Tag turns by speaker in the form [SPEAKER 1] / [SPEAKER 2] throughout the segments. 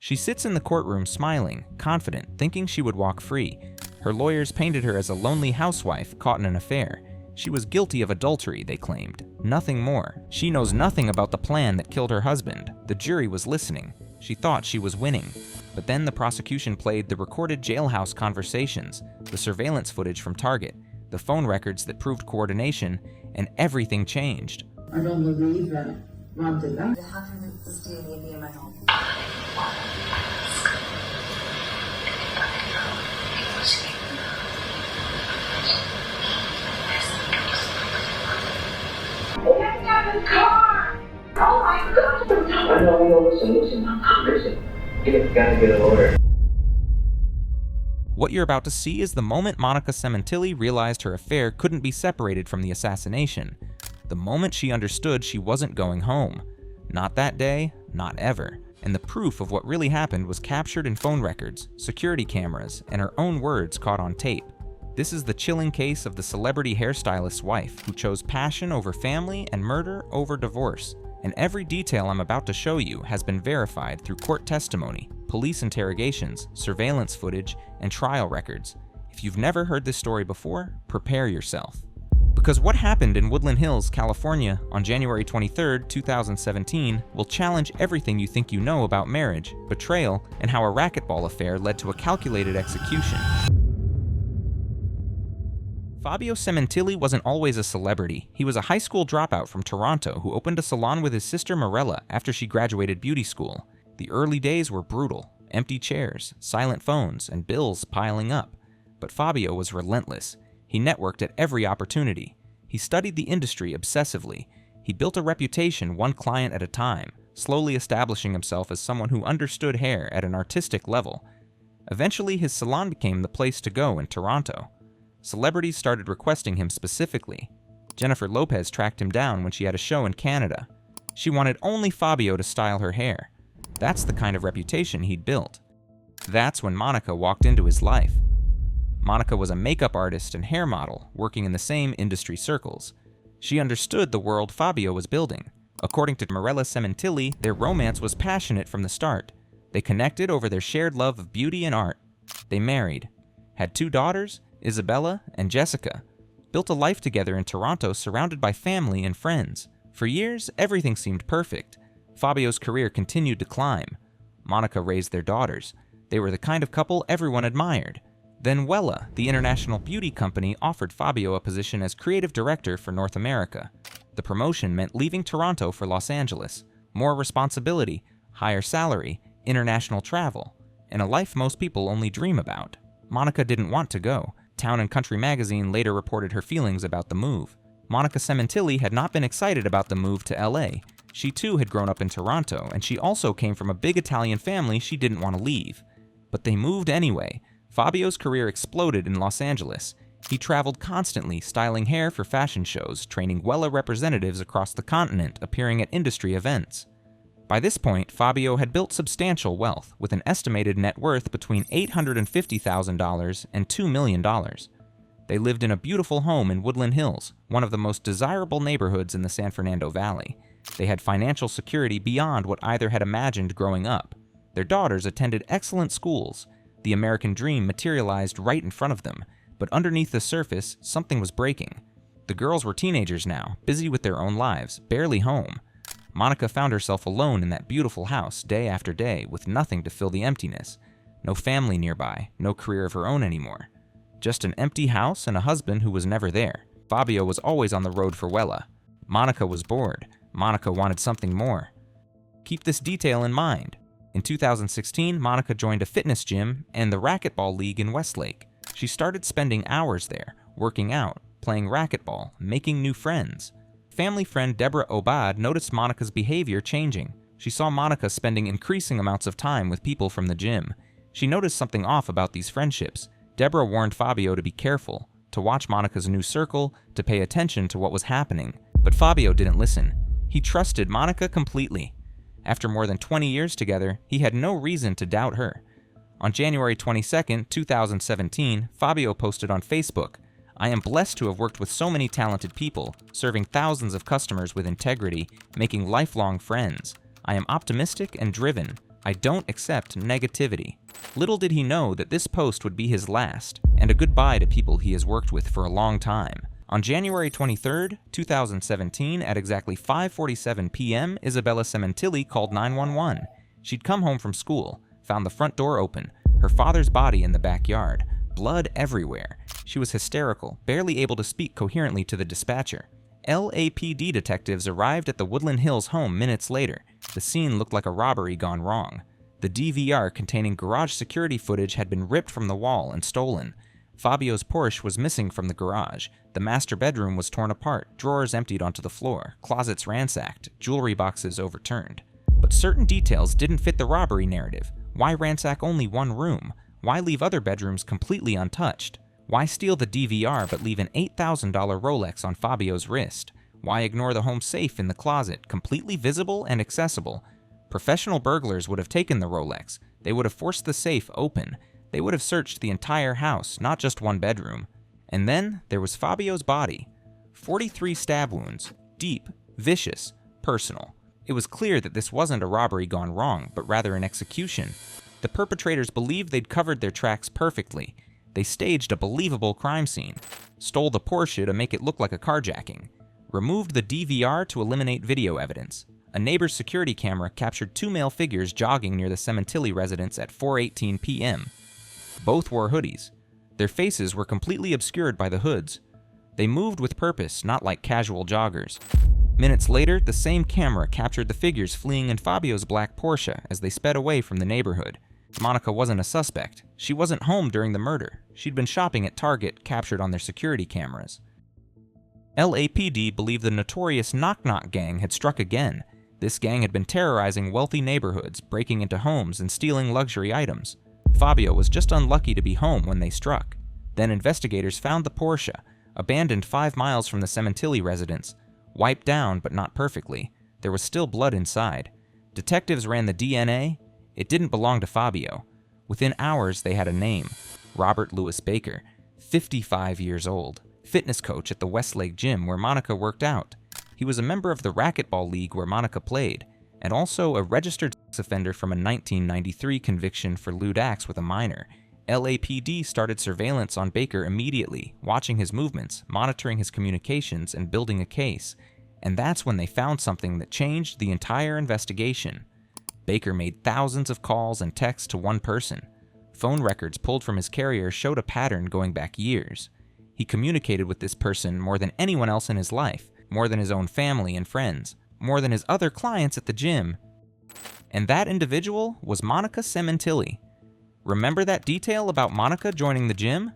[SPEAKER 1] She sits in the courtroom smiling, confident, thinking she would walk free. Her lawyers painted her as a lonely housewife caught in an affair. She was guilty of adultery, they claimed. Nothing more. She knows nothing about the plan that killed her husband. The jury was listening. She thought she was winning. But then the prosecution played the recorded jailhouse conversations, the surveillance footage from Target, the phone records that proved coordination, and everything changed.
[SPEAKER 2] I don't believe that Rob did that.
[SPEAKER 3] How can this DNA be in my home?
[SPEAKER 2] Get me out of the car! Oh my God!
[SPEAKER 4] No, listen. You gotta get a lawyer.
[SPEAKER 1] What you're about to see is the moment Monica Sementilli realized her affair couldn't be separated from the assassination. The moment she understood she wasn't going home. Not that day, not ever. And the proof of what really happened was captured in phone records, security cameras, and her own words caught on tape. This is the chilling case of the celebrity hairstylist's wife who chose passion over family and murder over divorce. And every detail I'm about to show you has been verified through court testimony, police interrogations, surveillance footage, and trial records. If you've never heard this story before, prepare yourself. Because what happened in Woodland Hills, California on January 23, 2017 will challenge everything you think you know about marriage, betrayal, and how a racquetball affair led to a calculated execution. Fabio Sementilli wasn't always a celebrity. He was a high school dropout from Toronto who opened a salon with his sister Mirella after she graduated beauty school. The early days were brutal. Empty chairs, silent phones, and bills piling up. But Fabio was relentless. He networked at every opportunity. He studied the industry obsessively. He built a reputation one client at a time, slowly establishing himself as someone who understood hair at an artistic level. Eventually, his salon became the place to go in Toronto. Celebrities started requesting him specifically. Jennifer Lopez tracked him down when she had a show in Canada. She wanted only Fabio to style her hair. That's the kind of reputation he'd built. That's when Monica walked into his life. Monica was a makeup artist and hair model working in the same industry circles. She understood the world Fabio was building. According to Mirella Sementilli, their romance was passionate from the start. They connected over their shared love of beauty and art. They married, had 2 daughters, Isabella and Jessica, built a life together in Toronto surrounded by family and friends. For years, everything seemed perfect. Fabio's career continued to climb. Monica raised their daughters. They were the kind of couple everyone admired. Then Wella, the international beauty company, offered Fabio a position as creative director for North America. The promotion meant leaving Toronto for Los Angeles. More responsibility, higher salary, international travel, and a life most people only dream about. Monica didn't want to go. Town and Country magazine later reported her feelings about the move. Monica Sementilli had not been excited about the move to LA. She too had grown up in Toronto, and she also came from a big Italian family she didn't want to leave. But they moved anyway. Fabio's career exploded in Los Angeles. He traveled constantly, styling hair for fashion shows, training Wella representatives across the continent, appearing at industry events. By this point, Fabio had built substantial wealth, with an estimated net worth between $850,000 and $2 million. They lived in a beautiful home in Woodland Hills, one of the most desirable neighborhoods in the San Fernando Valley. They had financial security beyond what either had imagined growing up. Their daughters attended excellent schools. The American dream materialized right in front of them, but underneath the surface, something was breaking. The girls were teenagers now, busy with their own lives, barely home. Monica found herself alone in that beautiful house day after day with nothing to fill the emptiness. No family nearby, no career of her own anymore. Just an empty house and a husband who was never there. Fabio was always on the road for Wella. Monica was bored. Monica wanted something more. Keep this detail in mind. In 2016, Monica joined a fitness gym and the racquetball league in Westlake. She started spending hours there, working out, playing racquetball, making new friends. Family friend Deborah Obad noticed Monica's behavior changing. She saw Monica spending increasing amounts of time with people from the gym. She noticed something off about these friendships. Deborah warned Fabio to be careful, to watch Monica's new circle, to pay attention to what was happening. But Fabio didn't listen. He trusted Monica completely. After more than 20 years together, he had no reason to doubt her. On January 22, 2017, Fabio posted on Facebook, "I am blessed to have worked with so many talented people, serving thousands of customers with integrity, making lifelong friends. I am optimistic and driven. "I don't accept negativity." Little did he know that this post would be his last, and a goodbye to people he has worked with for a long time. On January 23, 2017, at exactly 5:47 p.m., Isabella Sementilli called 911. She'd come home from school, found the front door open, her father's body in the backyard, blood everywhere. She was hysterical, barely able to speak coherently to the dispatcher. LAPD detectives arrived at the Woodland Hills home minutes later. The scene looked like a robbery gone wrong. The DVR containing garage security footage had been ripped from the wall and stolen. Fabio's Porsche was missing from the garage. The master bedroom was torn apart, drawers emptied onto the floor, closets ransacked, jewelry boxes overturned. But certain details didn't fit the robbery narrative. Why ransack only one room? Why leave other bedrooms completely untouched? Why steal the DVR but leave an $8,000 Rolex on Fabio's wrist? Why ignore the home safe in the closet, completely visible and accessible? Professional burglars would have taken the Rolex. They would have forced the safe open. They would have searched the entire house, not just one bedroom. And then there was Fabio's body. 43 stab wounds, deep, vicious, personal. It was clear that this wasn't a robbery gone wrong, but rather an execution. The perpetrators believed they'd covered their tracks perfectly. They staged a believable crime scene, stole the Porsche to make it look like a carjacking, removed the DVR to eliminate video evidence. A neighbor's security camera captured two male figures jogging near the Sementilli residence at 4:18 p.m. Both wore hoodies. Their faces were completely obscured by the hoods. They moved with purpose, not like casual joggers. Minutes later, the same camera captured the figures fleeing in Fabio's black Porsche as they sped away from the neighborhood. Monica wasn't a suspect. She wasn't home during the murder. She'd been shopping at Target, captured on their security cameras. LAPD believed the notorious Knock Knock gang had struck again. This gang had been terrorizing wealthy neighborhoods, breaking into homes and stealing luxury items. Fabio was just unlucky to be home when they struck. Then investigators found the Porsche, abandoned 5 miles from the Sementilli residence. Wiped down, but not perfectly. There was still blood inside. Detectives ran the DNA. It didn't belong to Fabio. Within hours, they had a name. Robert Louis Baker, 55 years old, fitness coach at the Westlake Gym where Monica worked out. He was a member of the racquetball league where Monica played, and also a registered sex offender from a 1993 conviction for lewd acts with a minor. LAPD started surveillance on Baker immediately, watching his movements, monitoring his communications, and building a case. And that's when they found something that changed the entire investigation. Baker made thousands of calls and texts to one person. Phone records pulled from his carrier showed a pattern going back years. He communicated with this person more than anyone else in his life, more than his own family and friends, more than his other clients at the gym. And that individual was Monica Sementilli. Remember that detail about Monica joining the gym?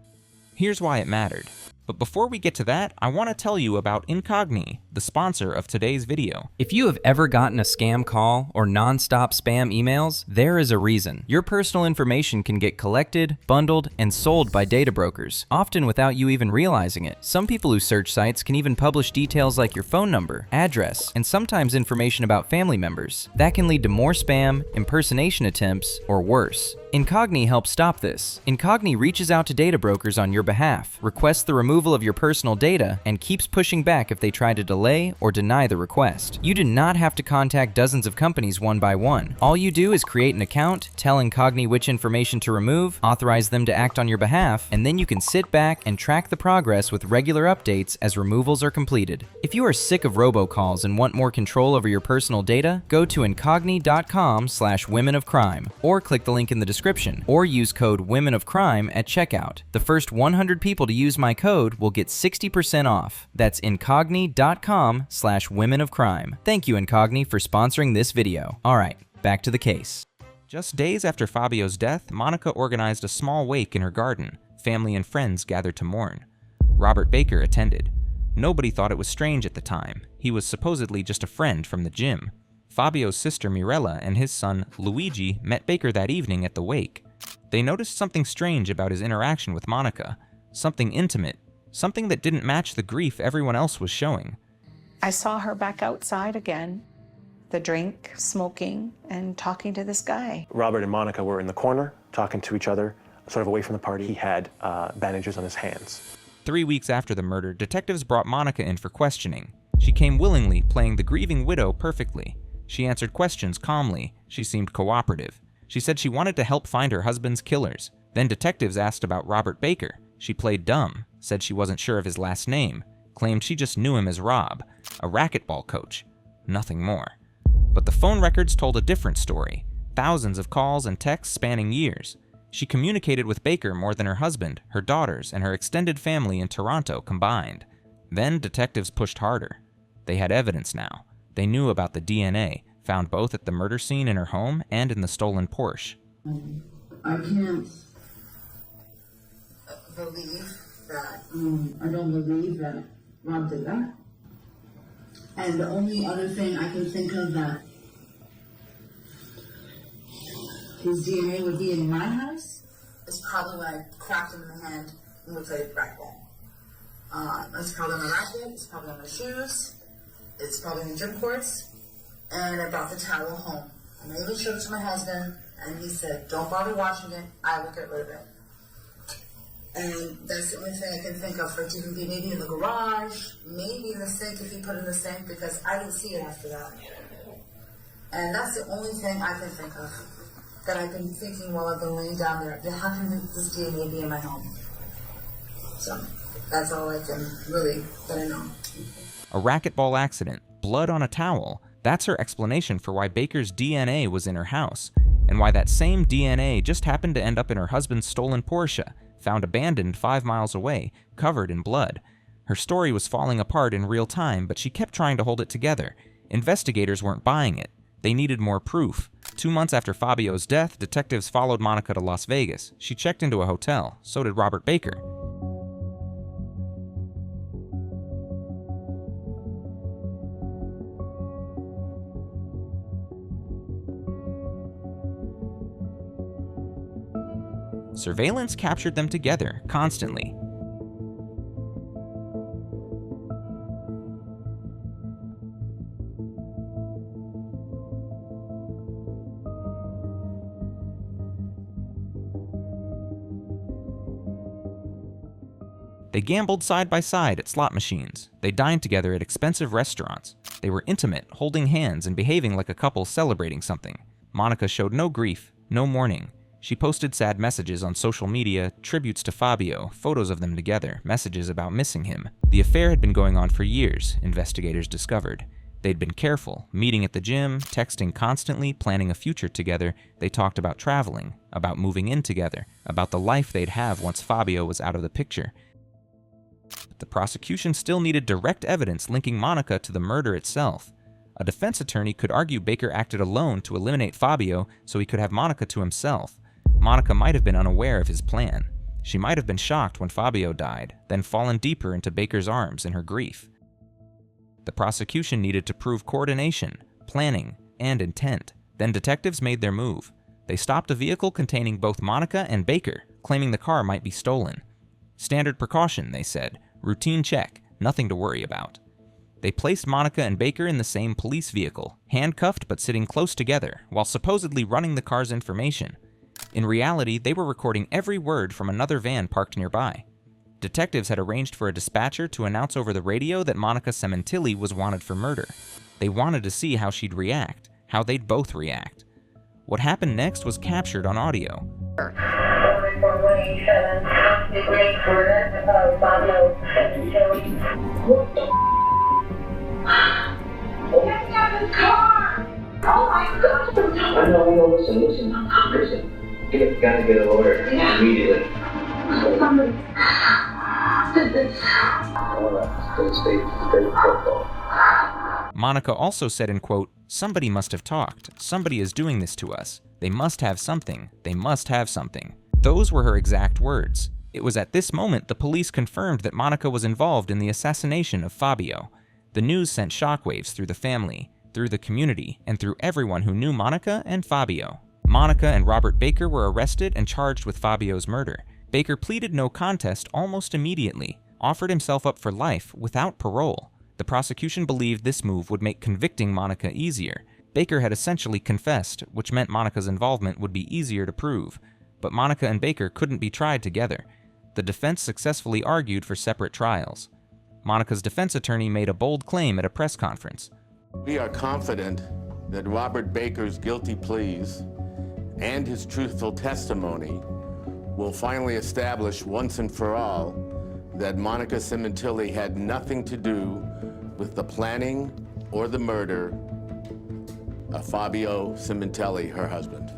[SPEAKER 1] Here's why it mattered. But before we get to that, I want to tell you about Incogni, the sponsor of today's video.
[SPEAKER 5] If you have ever gotten a scam call or non-stop spam emails, there is a reason. Your personal information can get collected, bundled, and sold by data brokers, often without you even realizing it. Some people who search sites can even publish details like your phone number, address, and sometimes information about family members. That can lead to more spam, impersonation attempts, or worse. Incogni helps stop this. Incogni reaches out to data brokers on your behalf, requests the removal of your personal data, and keeps pushing back if they try to delay or deny the request. You do not have to contact dozens of companies one by one. All you do is create an account, tell Incogni which information to remove, authorize them to act on your behalf, and then you can sit back and track the progress with regular updates as removals are completed. If you are sick of robocalls and want more control over your personal data, go to incogni.com/womenofcrime or click the link in the description, or use code WOMENOFCRIME at checkout. The first 100 people to use my code will get 60% off. That's incogni.com/womenofcrime. Thank you, Incogni, for sponsoring this video. Alright, back to the case.
[SPEAKER 1] Just days after Fabio's death, Monica organized a small wake in her garden. Family and friends gathered to mourn. Robert Baker attended. Nobody thought it was strange at the time. He was supposedly just a friend from the gym. Fabio's sister Mirella and his son Luigi met Baker that evening at the wake. They noticed something strange about his interaction with Monica, something intimate, something that didn't match the grief everyone else was showing.
[SPEAKER 3] I saw her back outside again, the drink, smoking, and talking to this guy.
[SPEAKER 6] Robert and Monica were in the corner, talking to each other, sort of away from the party. He had bandages on his hands.
[SPEAKER 1] 3 weeks after the murder, detectives brought Monica in for questioning. She came willingly, playing the grieving widow perfectly. She answered questions calmly. She seemed cooperative. She said she wanted to help find her husband's killers. Then detectives asked about Robert Baker. She played dumb, said she wasn't sure of his last name, claimed she just knew him as Rob, a racquetball coach. Nothing more. But the phone records told a different story. Thousands of calls and texts spanning years. She communicated with Baker more than her husband, her daughters, and her extended family in Toronto combined. Then detectives pushed harder. They had evidence now. They knew about the DNA, found both at the murder scene in her home and in the stolen Porsche.
[SPEAKER 7] I can't believe that. I don't believe that Rob did that. And the only other thing I can think of that his DNA would be in my house is probably when I cracked him in the hand and we played racquetball. It's probably on my racket, it's probably on my shoes, it's probably in the gym courts, and I brought the towel home. And I even showed it to my husband, and he said, don't bother washing it, I will get rid of it. And that's the only thing I can think of for it to even be maybe in the garage, maybe in the sink if he put it in the sink, because I didn't see it after that. And that's the only thing I can think of that I've been thinking while I've been laying down there. How can this DNA be in my home? So that's all I can really let I know.
[SPEAKER 1] A racquetball accident, blood on a towel. That's her explanation for why Baker's DNA was in her house, and why that same DNA just happened to end up in her husband's stolen Porsche, found abandoned 5 miles away, covered in blood. Her story was falling apart in real time, but she kept trying to hold it together. Investigators weren't buying it. They needed more proof. 2 months after Fabio's death, detectives followed Monica to Las Vegas. She checked into a hotel. So did Robert Baker. Surveillance captured them together, constantly. They gambled side by side at slot machines. They dined together at expensive restaurants. They were intimate, holding hands and behaving like a couple celebrating something. Monica showed no grief, no mourning. She posted sad messages on social media, tributes to Fabio, photos of them together, messages about missing him. The affair had been going on for years, investigators discovered. They'd been careful, meeting at the gym, texting constantly, planning a future together. They talked about traveling, about moving in together, about the life they'd have once Fabio was out of the picture. But the prosecution still needed direct evidence linking Monica to the murder itself. A defense attorney could argue Baker acted alone to eliminate Fabio so he could have Monica to himself. Monica might have been unaware of his plan. She might have been shocked when Fabio died, then fallen deeper into Baker's arms in her grief. The prosecution needed to prove coordination, planning, and intent. Then detectives made their move. They stopped a vehicle containing both Monica and Baker, claiming the car might be stolen. Standard precaution, they said. Routine check, nothing to worry about. They placed Monica and Baker in the same police vehicle, handcuffed but sitting close together, while supposedly running the car's information. In reality, they were recording every word from another van parked nearby. Detectives had arranged for a dispatcher to announce over the radio that Monica Sementilli was wanted for murder. They wanted to see how she'd react, how they'd both react. What happened next was captured on audio.
[SPEAKER 2] Get me out of the car! Oh my God!
[SPEAKER 4] I know, listen. You gotta get a lawyer immediately.
[SPEAKER 2] Somebody did this.
[SPEAKER 4] Alright, stay football.
[SPEAKER 1] Monica also said in quote, "Somebody must have talked. Somebody is doing this to us. They must have something. They must have something." Those were her exact words. It was at this moment the police confirmed that Monica was involved in the assassination of Fabio. The news sent shockwaves through the family, through the community, and through everyone who knew Monica and Fabio. Monica and Robert Baker were arrested and charged with Fabio's murder. Baker pleaded no contest almost immediately, offered himself up for life without parole. The prosecution believed this move would make convicting Monica easier. Baker had essentially confessed, which meant Monica's involvement would be easier to prove. But Monica and Baker couldn't be tried together. The defense successfully argued for separate trials. Monica's defense attorney made a bold claim at a press conference.
[SPEAKER 8] We are confident that Robert Baker's guilty pleas and his truthful testimony will finally establish once and for all that Monica Sementilli had nothing to do with the planning or the murder of Fabio Sementilli, her husband.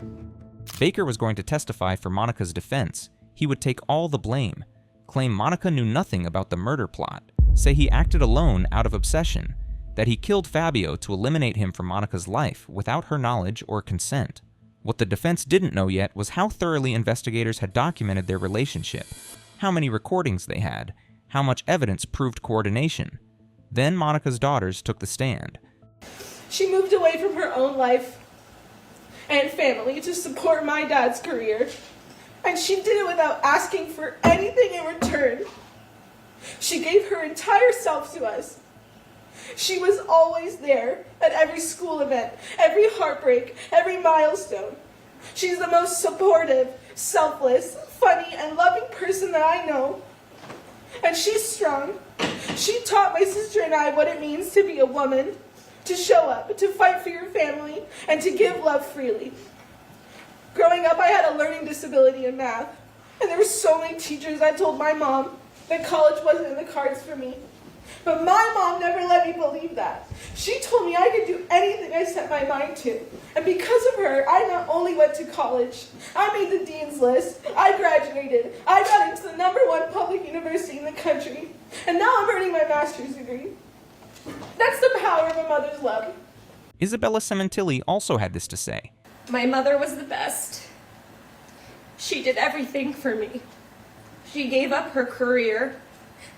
[SPEAKER 1] Baker was going to testify for Monica's defense. He would take all the blame, claim Monica knew nothing about the murder plot, say he acted alone out of obsession, that he killed Fabio to eliminate him from Monica's life without her knowledge or consent. What the defense didn't know yet was how thoroughly investigators had documented their relationship, how many recordings they had, how much evidence proved coordination. Then Monica's daughters took the stand.
[SPEAKER 9] She moved away from her own life and family to support my dad's career, and she did it without asking for anything in return. She gave her entire self to us. She was always there at every school event, every heartbreak, every milestone. She's the most supportive, selfless, funny, and loving person that I know. And she's strong. She taught my sister and I what it means to be a woman, to show up, to fight for your family, and to give love freely. Growing up, I had a learning disability in math, and there were so many teachers I told my mom that college wasn't in the cards for me. But my mom never let me believe that. She told me I could do anything I set my mind to. And because of her, I not only went to college, I made the dean's list, I graduated, I got into the #1 public university in the country, and now I'm earning my master's degree. That's the power of a mother's love.
[SPEAKER 1] Isabella Sementilli also had this to say.
[SPEAKER 10] My mother was the best. She did everything for me. She gave up her career,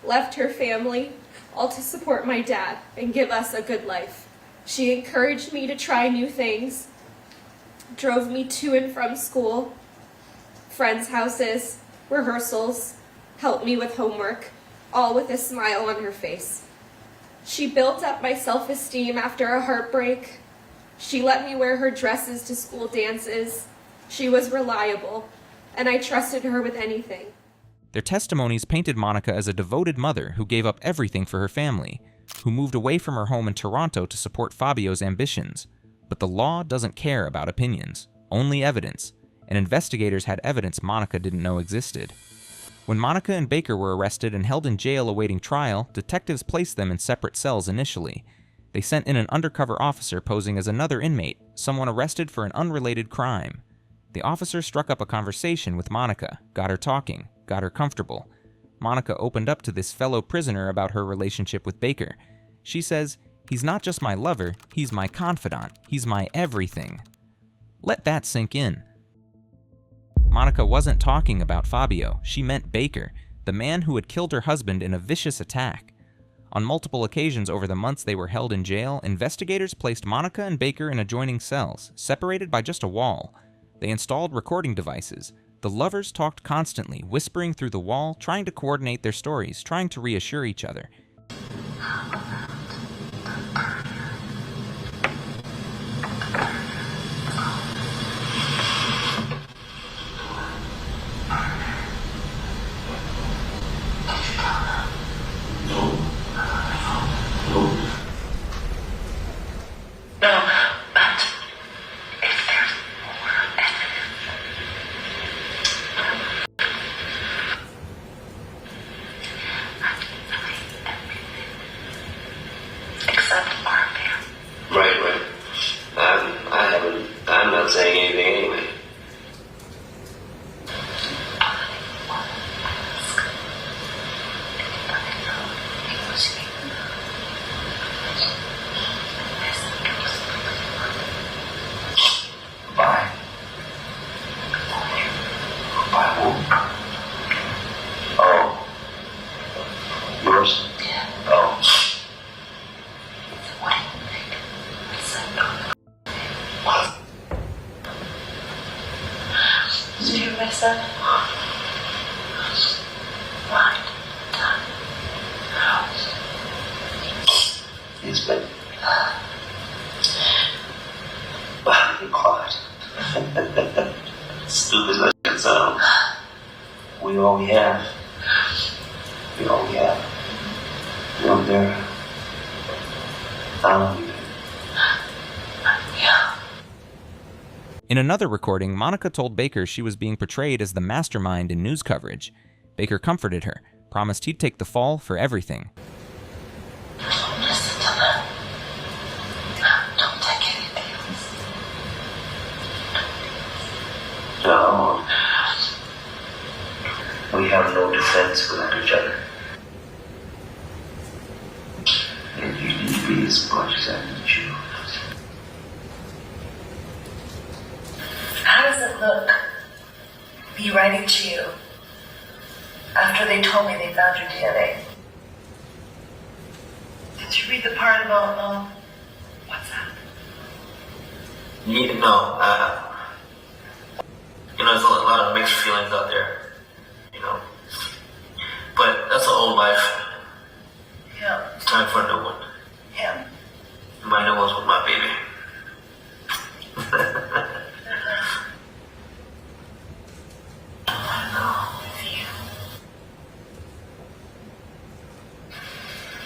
[SPEAKER 10] left her family, all to support my dad and give us a good life. She encouraged me to try new things, drove me to and from school, friends' houses, rehearsals, helped me with homework, all with a smile on her face. She built up my self-esteem after a heartbreak. She let me wear her dresses to school dances. She was reliable, and I trusted her with anything.
[SPEAKER 1] Their testimonies painted Monica as a devoted mother who gave up everything for her family, who moved away from her home in Toronto to support Fabio's ambitions. But the law doesn't care about opinions, only evidence, and investigators had evidence Monica didn't know existed. When Monica and Baker were arrested and held in jail awaiting trial, detectives placed them in separate cells initially. They sent in an undercover officer posing as another inmate, someone arrested for an unrelated crime. The officer struck up a conversation with Monica, got her talking, got her comfortable. Monica opened up to this fellow prisoner about her relationship with Baker. She says, "He's not just my lover, he's my confidant, he's my everything." Let that sink in. Monica wasn't talking about Fabio, she meant Baker, the man who had killed her husband in a vicious attack. On multiple occasions over the months they were held in jail, investigators placed Monica and Baker in adjoining cells, separated by just a wall. They installed recording devices. The lovers talked constantly, whispering through the wall, trying to coordinate their stories, trying to reassure each other.
[SPEAKER 4] I'm not saying anything anyway. Bye. Bye who? Oh. Yours? Yeah. Oh. Did you mess up? Right. House. Yes, but be quiet. Stupid as that sound. We all we have. We all we have. You know, there. I love you. Yeah.
[SPEAKER 1] In another recording, Monica told Baker she was being portrayed as the mastermind in news coverage. Baker comforted her, promised he'd take the fall for everything.
[SPEAKER 4] Don't listen to them. Don't take anything. Don't. We have no defense without each other. And you need me as much as I need you.
[SPEAKER 11] How does it look, me writing to you after they told me they found your DNA? Did you read the part about WhatsApp?
[SPEAKER 4] No, there's a lot of mixed feelings out there, but that's an old life.
[SPEAKER 11] Yeah.
[SPEAKER 4] It's time for a new one.
[SPEAKER 11] Yeah.
[SPEAKER 4] My new one's with my baby.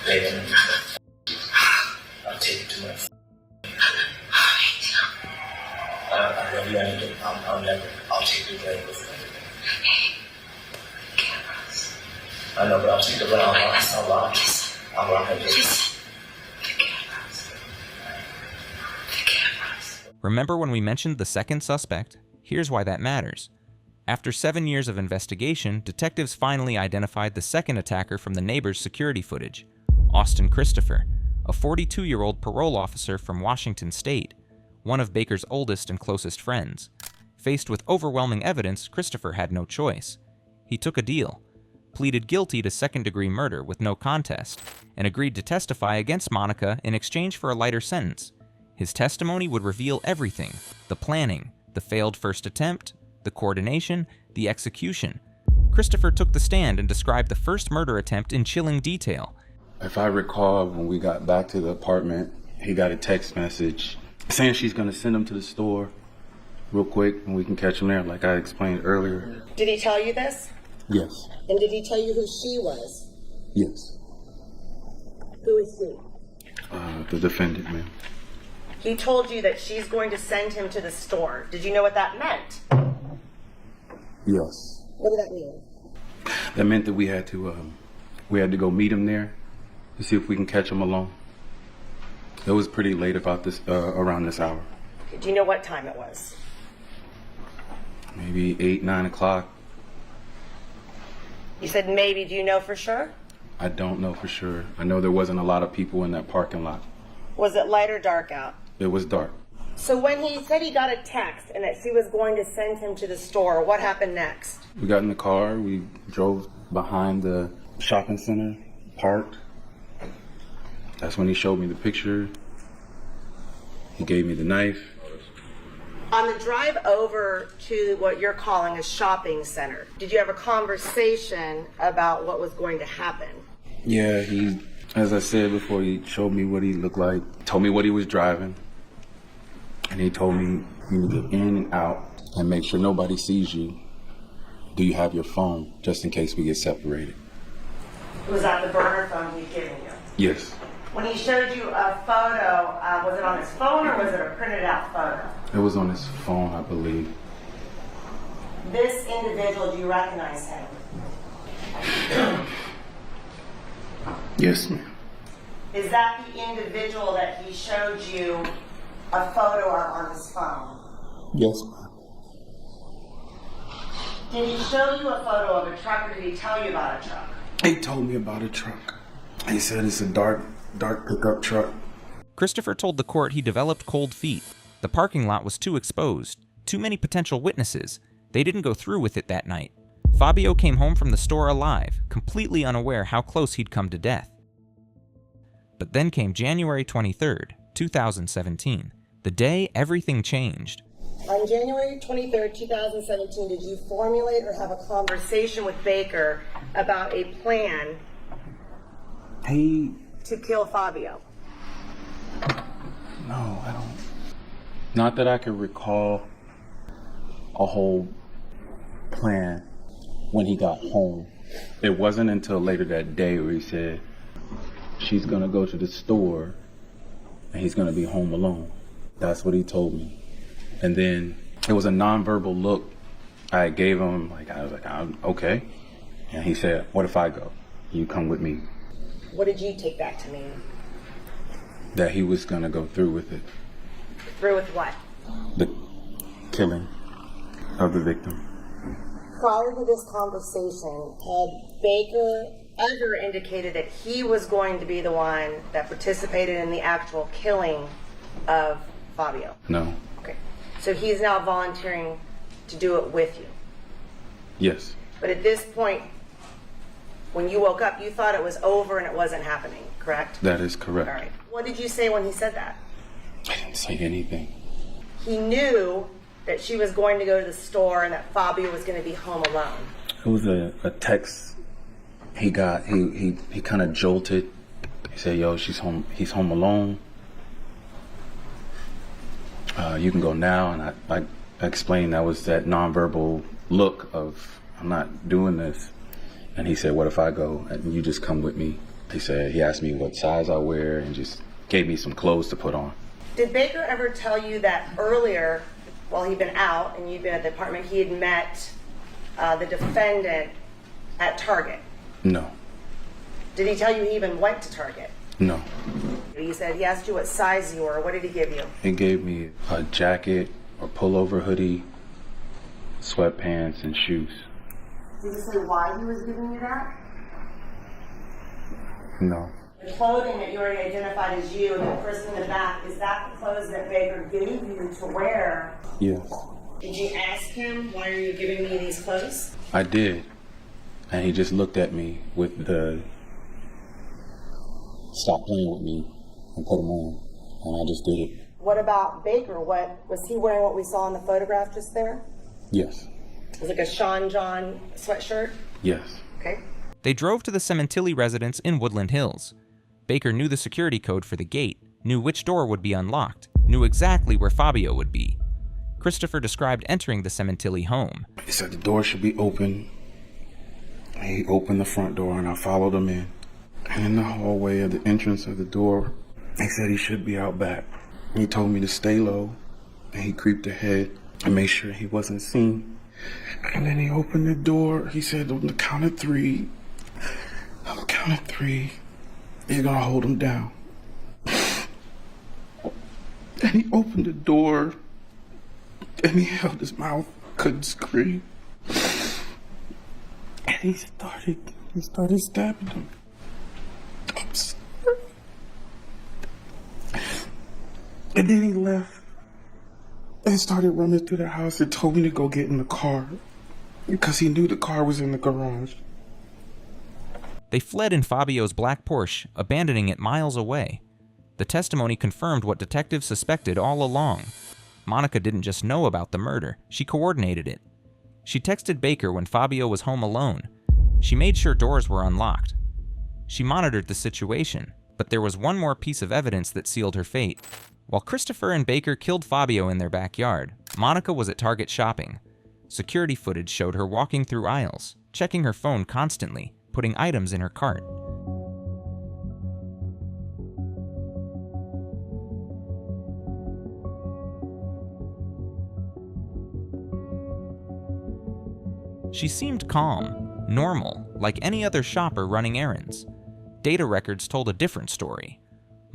[SPEAKER 4] Baby, I'll take you to my I'll take the blame with me. I know, but I'll take the blame. I'll rock it.
[SPEAKER 1] Remember when we mentioned the second suspect? Here's why that matters. After 7 years of investigation, detectives finally identified the second attacker from the neighbor's security footage, Austin Christopher, a 42-year-old parole officer from Washington State, one of Baker's oldest and closest friends. Faced with overwhelming evidence, Christopher had no choice. He took a deal, pleaded guilty to second-degree murder with no contest, and agreed to testify against Monica in exchange for a lighter sentence. His testimony would reveal everything: the planning, the failed first attempt, the coordination, the execution. Christopher took the stand and described the first murder attempt in chilling detail.
[SPEAKER 12] If I recall, when we got back to the apartment, he got a text message saying she's going to send him to the store real quick and we can catch him there, like I explained earlier.
[SPEAKER 11] Did he tell you this?
[SPEAKER 12] Yes.
[SPEAKER 11] And did he tell you who she was?
[SPEAKER 12] Yes.
[SPEAKER 11] Who is she?
[SPEAKER 12] The defendant, ma'am.
[SPEAKER 11] He told you that she's going to send him to the store. Did you know what that meant?
[SPEAKER 12] Yes.
[SPEAKER 11] What did that mean?
[SPEAKER 12] That meant that we had to go meet him there to see if we can catch him alone. It was pretty late about this, around this hour.
[SPEAKER 11] Do you know what time it was?
[SPEAKER 12] Maybe 8, 9 o'clock.
[SPEAKER 11] You said maybe. Do you know for sure?
[SPEAKER 12] I don't know for sure. I know there wasn't a lot of people in that parking lot.
[SPEAKER 11] Was it light or dark out?
[SPEAKER 12] It was dark.
[SPEAKER 11] So when he said he got a text and that she was going to send him to the store, what happened next?
[SPEAKER 12] We got in the car, we drove behind the shopping center, parked. That's when he showed me the picture. He gave me the knife.
[SPEAKER 11] On the drive over to what you're calling a shopping center, did you have a conversation about what was going to happen?
[SPEAKER 12] Yeah, as I said before, he showed me what he looked like, told me what he was driving, and he told me, you need to get in and out and make sure nobody sees you. Do you have your phone, just in case we get separated?
[SPEAKER 11] Was that the burner phone he'd given you?
[SPEAKER 12] Yes.
[SPEAKER 11] When he showed you a photo, was it on his phone or was it a printed out photo?
[SPEAKER 12] It was on his phone, I believe.
[SPEAKER 11] This individual, do you recognize him?
[SPEAKER 12] Yes, ma'am.
[SPEAKER 11] Is that the individual that he showed you a photo on his phone?
[SPEAKER 12] Yes, ma'am.
[SPEAKER 11] Did he show you a photo of a truck or did he tell you about a truck?
[SPEAKER 12] He told me about a truck. He said it's a dark pickup truck.
[SPEAKER 1] Christopher told the court he developed cold feet. The parking lot was too exposed, too many potential witnesses. They didn't go through with it that night. Fabio came home from the store alive, completely unaware how close he'd come to death. But then came January 23rd, 2017, the day everything changed.
[SPEAKER 11] On January 23rd, 2017, did you formulate or have a conversation with Baker about a plan to kill Fabio?
[SPEAKER 12] No, I don't. Not that I can recall a whole plan when he got home. It wasn't until later that day where he said, she's gonna go to the store and he's gonna be home alone. That's what he told me. And then It was a nonverbal look I gave him. I was like, I'm okay. And he said, what if I go? You come with me.
[SPEAKER 11] What did you take that to mean?
[SPEAKER 12] That he was gonna go through with it.
[SPEAKER 11] Through with what?
[SPEAKER 12] The killing of the victim.
[SPEAKER 11] Prior to this conversation, had Baker ever indicated that he was going to be the one that participated in the actual killing of Fabio?
[SPEAKER 12] No.
[SPEAKER 11] Okay. So he's now volunteering to do it with you?
[SPEAKER 12] Yes.
[SPEAKER 11] But at this point, when you woke up, you thought it was over and it wasn't happening, correct?
[SPEAKER 12] That is correct.
[SPEAKER 11] All right. What did you say when he said that?
[SPEAKER 12] I didn't say anything.
[SPEAKER 11] He knew that she was going to go to the store and that Fabio was going to be home alone.
[SPEAKER 12] It was a text he got. He kind of jolted. He said, yo, she's home. He's home alone. You can go now. And I explained that was that nonverbal look of, I'm not doing this. And he said, what if I go and you just come with me? He asked me what size I wear and just gave me some clothes to put on.
[SPEAKER 11] Did Baker ever tell you that earlier, while he'd been out and you'd been at the apartment, he had met the defendant at Target?
[SPEAKER 12] No.
[SPEAKER 11] Did he tell you he even went to Target?
[SPEAKER 12] No.
[SPEAKER 11] He said he asked you what size you were. What did he give you?
[SPEAKER 12] He gave me a jacket, a pullover hoodie, sweatpants, and shoes.
[SPEAKER 11] Did he say why he was giving you that?
[SPEAKER 12] No.
[SPEAKER 11] The clothing that you already identified as you and the person in the back, is that the clothes that Baker gave you to wear?
[SPEAKER 12] Yes.
[SPEAKER 11] Did you ask him, why are you giving me these clothes?
[SPEAKER 12] I did. And he just looked at me with the stop playing with me and put them on. And I just did it.
[SPEAKER 11] What about Baker? Was he wearing what we saw in the photograph just there?
[SPEAKER 12] Yes.
[SPEAKER 11] It was like a Sean John sweatshirt?
[SPEAKER 12] Yes.
[SPEAKER 11] Okay.
[SPEAKER 1] They drove to the Sementilli residence in Woodland Hills. Baker knew the security code for the gate, knew which door would be unlocked, knew exactly where Fabio would be. Christopher described entering the Sementilli home.
[SPEAKER 12] He said the door should be open. He opened the front door and I followed him in. And in the hallway of the entrance of the door, he said he should be out back. He told me to stay low, and he creeped ahead and made sure he wasn't seen. And then he opened the door. He said on the count of three, he's gonna hold him down. And he opened the door and he held his mouth, couldn't scream. And he started stabbing him. I'm sorry. And then he left and started running through the house and told me to go get in the car because he knew the car was in the garage.
[SPEAKER 1] They fled in Fabio's black Porsche, abandoning it miles away. The testimony confirmed what detectives suspected all along. Monica didn't just know about the murder, she coordinated it. She texted Baker when Fabio was home alone. She made sure doors were unlocked. She monitored the situation, but there was one more piece of evidence that sealed her fate. While Christopher and Baker killed Fabio in their backyard, Monica was at Target shopping. Security footage showed her walking through aisles, checking her phone constantly, putting items in her cart. She seemed calm, normal, like any other shopper running errands. Data records told a different story.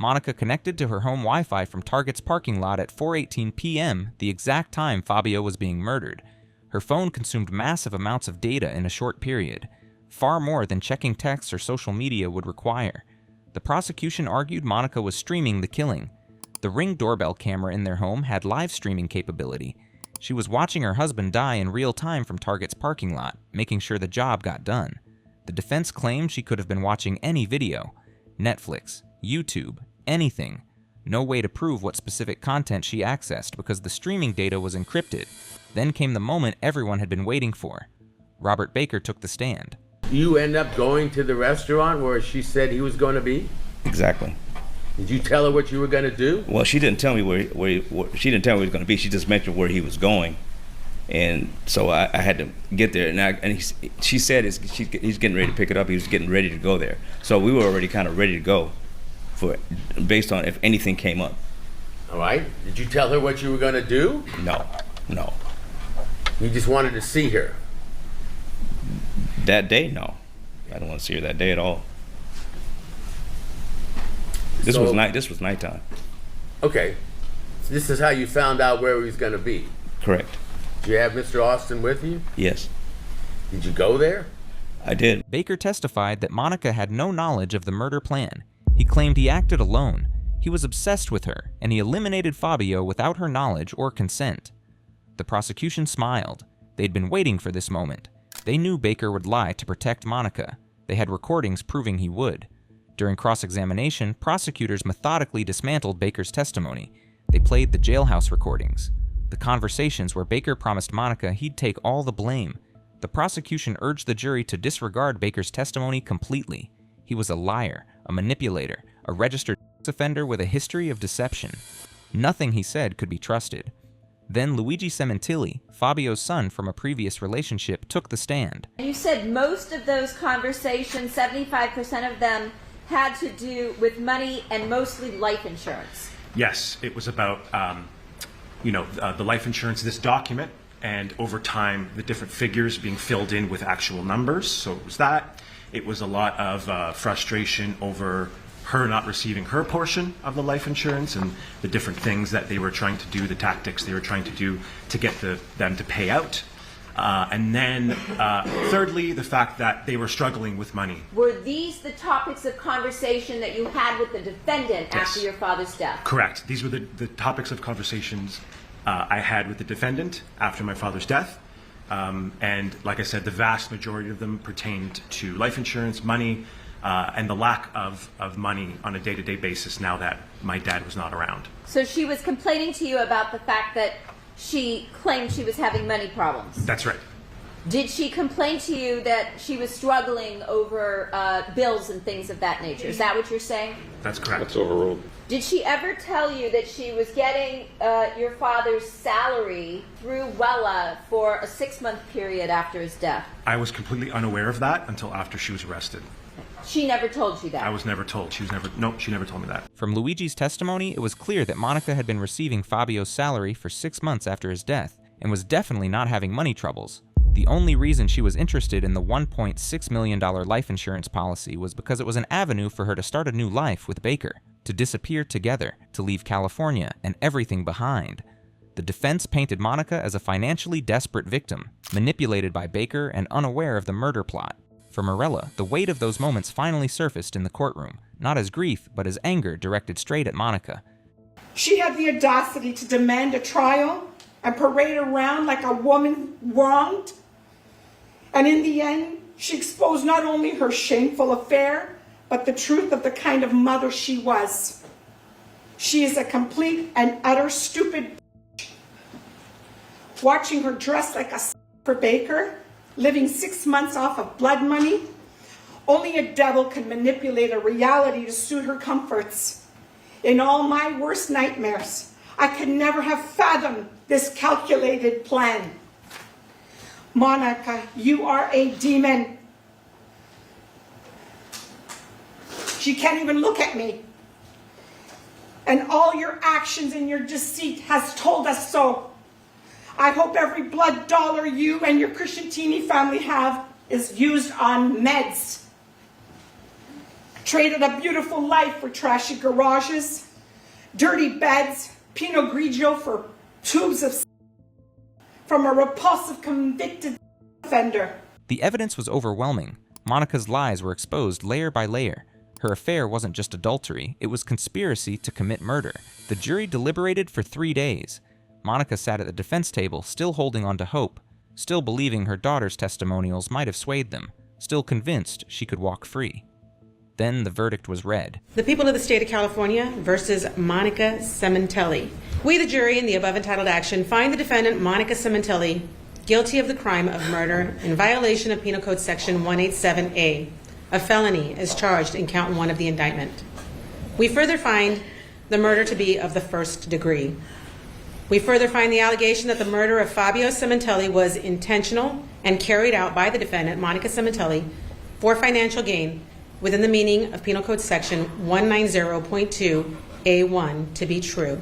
[SPEAKER 1] Monica connected to her home Wi-Fi from Target's parking lot at 4:18 p.m., the exact time Fabio was being murdered. Her phone consumed massive amounts of data in a short period, far more than checking texts or social media would require. The prosecution argued Monica was streaming the killing. The Ring doorbell camera in their home had live streaming capability. She was watching her husband die in real time from Target's parking lot, making sure the job got done. The defense claimed she could have been watching any video, Netflix, YouTube, anything. No way to prove what specific content she accessed because the streaming data was encrypted. Then came the moment everyone had been waiting for. Robert Baker took the stand.
[SPEAKER 13] You end up going to the restaurant where she said he was going to be?
[SPEAKER 14] Exactly.
[SPEAKER 13] Did you tell her what you were going to do?
[SPEAKER 14] Well, she didn't tell me she didn't tell me where he was going to be. She just mentioned where he was going, and so I had to get there. She said he's getting ready to pick it up. He was getting ready to go there. So we were already kind of ready to go, based on if anything came up.
[SPEAKER 13] All right. Did you tell her what you were going to do?
[SPEAKER 14] No. No.
[SPEAKER 13] You just wanted to see her?
[SPEAKER 14] That day, no. I don't want to see her that day at all. This was nighttime.
[SPEAKER 13] Okay. So this is how you found out where he was going to be?
[SPEAKER 14] Correct.
[SPEAKER 13] Did you have Mr. Austin with you?
[SPEAKER 14] Yes.
[SPEAKER 13] Did you go there?
[SPEAKER 14] I did.
[SPEAKER 1] Baker testified that Monica had no knowledge of the murder plan. He claimed he acted alone. He was obsessed with her, and he eliminated Fabio without her knowledge or consent. The prosecution smiled. They'd been waiting for this moment. They knew Baker would lie to protect Monica. They had recordings proving he would. During cross-examination, prosecutors methodically dismantled Baker's testimony. They played the jailhouse recordings, the conversations where Baker promised Monica he'd take all the blame. The prosecution urged the jury to disregard Baker's testimony completely. He was a liar, a manipulator, a registered sex offender with a history of deception. Nothing he said could be trusted. Then Luigi Sementilli, Fabio's son from a previous relationship, took the stand.
[SPEAKER 15] You said most of those conversations, 75% of them, had to do with money and mostly life insurance.
[SPEAKER 16] Yes, it was about, the life insurance, this document, and over time, the different figures being filled in with actual numbers. So it was that. It was a lot of frustration over her not receiving her portion of the life insurance and the different things that they were trying to do, the tactics they were trying to do to get them to pay out. And then thirdly, the fact that they were struggling with money.
[SPEAKER 15] Were these the topics of conversation that you had with the defendant after your father's death?
[SPEAKER 16] Correct. These were the topics of conversations I had with the defendant after my father's death. And like I said, the vast majority of them pertained to life insurance, money, and the lack of money on a day-to-day basis now that my dad was not around.
[SPEAKER 15] So she was complaining to you about the fact that she claimed she was having money problems.
[SPEAKER 16] That's right.
[SPEAKER 15] Did she complain to you that she was struggling over bills and things of that nature? Is that what you're saying?
[SPEAKER 16] That's correct.
[SPEAKER 12] That's overruled.
[SPEAKER 15] Did she ever tell you that she was getting your father's salary through Wella for a 6-month period after his death?
[SPEAKER 16] I was completely unaware of that until after she was arrested.
[SPEAKER 15] She never told you that?
[SPEAKER 16] I was never told. She never told me that.
[SPEAKER 1] From Luigi's testimony, it was clear that Monica had been receiving Fabio's salary for 6 months after his death and was definitely not having money troubles. The only reason she was interested in the $1.6 million life insurance policy was because it was an avenue for her to start a new life with Baker, to disappear together, to leave California and everything behind. The defense painted Monica as a financially desperate victim, manipulated by Baker and unaware of the murder plot. For Morella, the weight of those moments finally surfaced in the courtroom, not as grief, but as anger directed straight at Monica.
[SPEAKER 9] She had the audacity to demand a trial and parade around like a woman wronged. And in the end, she exposed not only her shameful affair, but the truth of the kind of mother she was. She is a complete and utter stupid bitch. Watching her dress like a for Baker, living 6 months off of blood money, only a devil can manipulate a reality to suit her comforts. In all my worst nightmares, I could never have fathomed this calculated plan. Monica, you are a demon. She can't even look at me. And all your actions and your deceit has told us so. I hope every blood dollar you and your Crescentini family have is used on meds. Traded a beautiful life for trashy garages, dirty beds, Pinot Grigio for tubes of from a repulsive convicted offender.
[SPEAKER 1] The evidence was overwhelming. Monica's lies were exposed layer by layer. Her affair wasn't just adultery, it was conspiracy to commit murder. The jury deliberated for 3 days. Monica sat at the defense table, still holding on to hope, still believing her daughter's testimonials might have swayed them, still convinced she could walk free. Then the verdict was read.
[SPEAKER 17] The people of the state of California versus Monica Sementilli. We, the jury, in the above entitled action, find the defendant, Monica Sementilli, guilty of the crime of murder in violation of Penal Code Section 187A, a felony as charged in count 1 of the indictment. We further find the murder to be of the first degree. We further find the allegation that the murder of Fabio Sementilli was intentional and carried out by the defendant, Monica Sementilli, for financial gain within the meaning of Penal Code Section 190.2A1 to be true.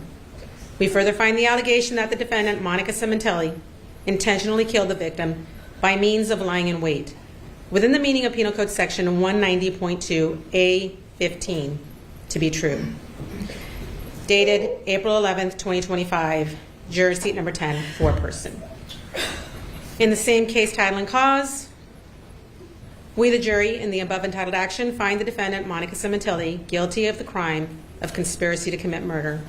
[SPEAKER 17] We further find the allegation that the defendant, Monica Sementilli, intentionally killed the victim by means of lying in wait, within the meaning of Penal Code Section 190.2A15, to be true. Dated April 11th, 2025, juror seat number 10, foreperson. In the same case, title, and cause, we, the jury, in the above entitled action, find the defendant, Monica Sementilli, guilty of the crime of conspiracy to commit murder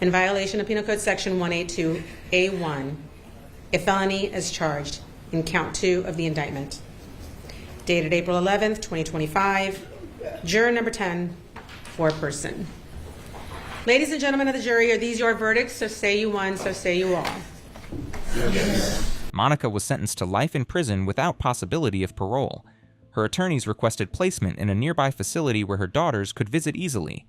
[SPEAKER 17] in violation of Penal Code Section 182A1, a felony as charged in count 2 of the indictment. Dated April 11th, 2025, juror number 10, foreperson. Ladies and gentlemen of the jury, are these your verdicts? So say you one, so say you all.
[SPEAKER 1] Monica was sentenced to life in prison without possibility of parole. Her attorneys requested placement in a nearby facility where her daughters could visit easily.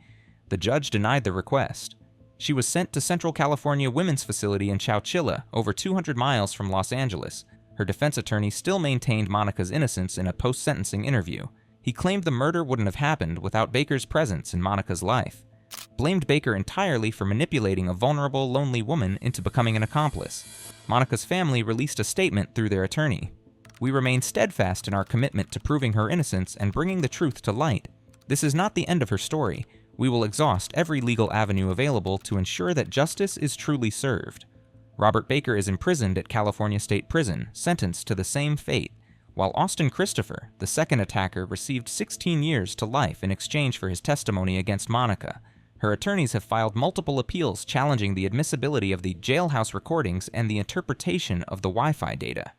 [SPEAKER 1] The judge denied the request. She was sent to Central California Women's Facility in Chowchilla, over 200 miles from Los Angeles. Her defense attorney still maintained Monica's innocence in a post-sentencing interview. He claimed the murder wouldn't have happened without Baker's presence in Monica's life. Blamed Baker entirely for manipulating a vulnerable, lonely woman into becoming an accomplice. Monica's family released a statement through their attorney. We remain steadfast in our commitment to proving her innocence and bringing the truth to light. This is not the end of her story. We will exhaust every legal avenue available to ensure that justice is truly served. Robert Baker is imprisoned at California State Prison, sentenced to the same fate, while Austin Christopher, the second attacker, received 16 years to life in exchange for his testimony against Monica. Her attorneys have filed multiple appeals challenging the admissibility of the jailhouse recordings and the interpretation of the Wi-Fi data.